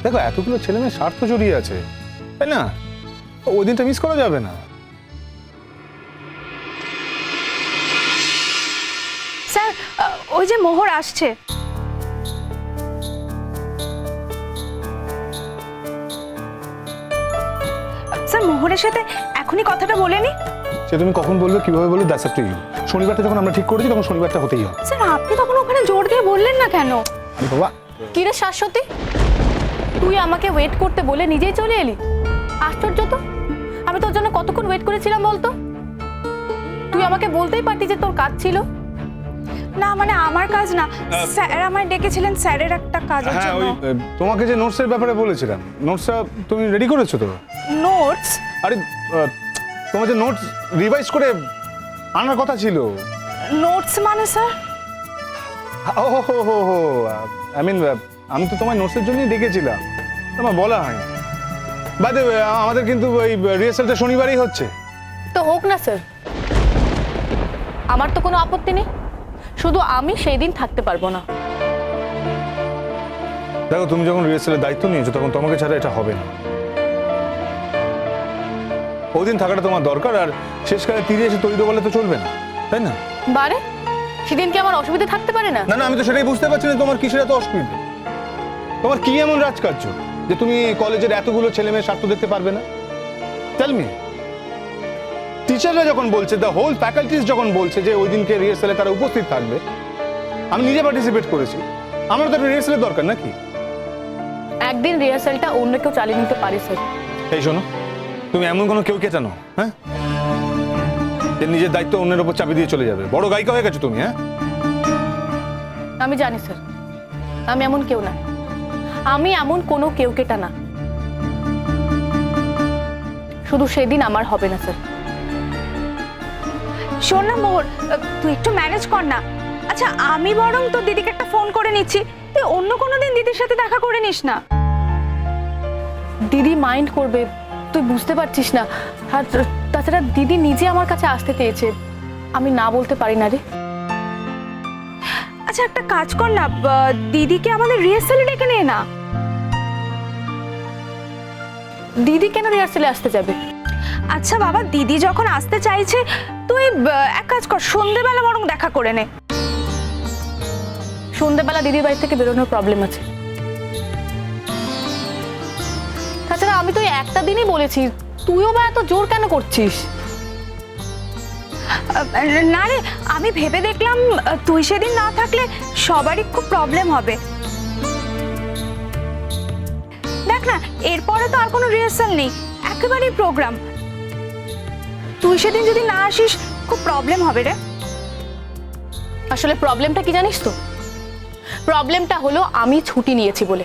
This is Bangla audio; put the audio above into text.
দেখো এতগুলো ছেলে মেয়ে স্বার্থ জড়িয়ে আছে, তাই না? ওই দিনটা মিস করা যাবে না। স্যার, ওই যে মোহর আসছে। স্যার, মোহরের সাথে এখনই কথাটা বলেনি। সে তুমি কখন বলবে, কিভাবে বলবে, দ্যাটস আপ টু ইউ। শনিবারটা যখন আমরা ঠিক করেছি তখন শনিবারটা হতেই হবে। স্যার, আপনি তখন ওখানে জোর দিয়ে বললেন না কেন? আরে বাবা, কি রে শাশ্বতী, তুই আমাকে ওয়েট করতে বলে নিজেই চলে এলি? আশ্চর্য তো, আমি তোর জন্য কতক্ষণ ওয়েট করেছিলাম বলতো? তুই আমাকে বলতেই পারতি যে তোর কাজ ছিল। না মানে আমার কাজ না, স্যার আমায় ডেকেছিলেন স্যারের একটা কাজের হ্যাঁ জন্য। ওই তোমাকে যে নোটসের ব্যাপারে বলেছিলাম, নোটসটা তুমি রেডি করেছো তো? নোটস? আরে তোমার যে নোটস রিভাইজ করে আনার কথা ছিল। নোটস মানে স্যার? ও হো হো হো, আই মিন আমি তো তোমার নোটসের জন্যই ডেকেছিলাম, তোমার বলা হয়। বাদে আমাদের কিন্তু ওই রিহার্সালটা শনিবারই হচ্ছে। তো হোক না স্যার, আমার তো কোনো আপত্তি নেই, শুধু আমি সেই দিন থাকতে পারবো না। দেখো তুমি যখন রিহার্সালের দায়িত্ব নিয়েছো তখন তোমাকে ছাড়া এটা হবে না। ওই দিন থাকাটা তোমার দরকার, আর শেষকালে তীরে এসে তৈরি বলে তো চলবে না, তাই না? বারে সেদিন কি আমার অসুবিধা থাকতে পারে না? না না, আমি তো সেটাই বুঝতে পারছি না তোমার কিসের এত অসুবিধা। তোমার কি এমন রাজকার্য যে তুমি কলেজের এতগুলো ছেলে মেয়ের স্বার্থ দেখতে পারবে না? Tell me. টিচাররা যখন বলছে, দ্য হোল ফ্যাকাল্টিজ যখন বলছে যে ওই দিনকে রিহার্সালে তারা উপস্থিত থাকবে, আমি নিজে পার্টিসিপেট করেছি, আমার তো রিহার্সালের দরকার নাকি? একদিন রিহার্সালটা অন্য কেউ চালিয়ে নিতে পারে স্যার। এই শোনো, তুমি এমন কোনো কেউ কে জানো, হ্যাঁ, যে নিজের দায়িত্ব অন্যের উপর চাপিয়ে দিয়ে চলে যাবে? বড় গায়িকা হয়ে গেছো তুমি, হ্যাঁ? আমি জানি স্যার, আমি এমন কেউ না, আমি এমন কোনো কেউ কেটা না, শুধু সেদিন আমার হবে না স্যার। শোন না মোহর, তুই একটু ম্যানেজ কর না। আচ্ছা, আমি বরং তোর দিদিকে একটা ফোন করে নিচ্ছি, তুই অন্য কোনো দিন দিদির সাথে দেখা করে নিস না। দিদি মাইন্ড করবে, তুই বুঝতে পারছিস না। আর তাছাড়া দিদি নিজে আমার কাছে আসতে চেয়েছে, আমি না বলতে পারি না রে। আচ্ছা, একটা কাজ কর না, দিদিকে আমাদের রিহার্সালে ডেকে নে না। দিদি কেন রিহার্সালে আসতে যাবে? আচ্ছা বাবা, দিদি যখন আসতে চাইছে তুই এক কাজ কর, সন্ধ্যেবেলা বরং দেখা করে নে। সন্ধ্যেবেলা দিদির বাড়ি থেকে বেরোনোর প্রবলেম আছে। তাছাড়া আমি তো একটা দিনই বলেছি, তুইও বা এত জোর কেন করছিস? না রে, আমি ভেবে দেখলাম তুই সেদিন না থাকলে সবারই খুব প্রবলেম হবে। দেখ না, এরপরে তো আর কোনো রিহার্সাল নেই, একেবারেই প্রোগ্রাম। তুই সেদিন যদি না আসিস খুব প্রবলেম হবে রে। আসলে প্রবলেমটা কি জানিস তো? প্রবলেমটা হলো আমি ছুটি নিয়েছি বলে।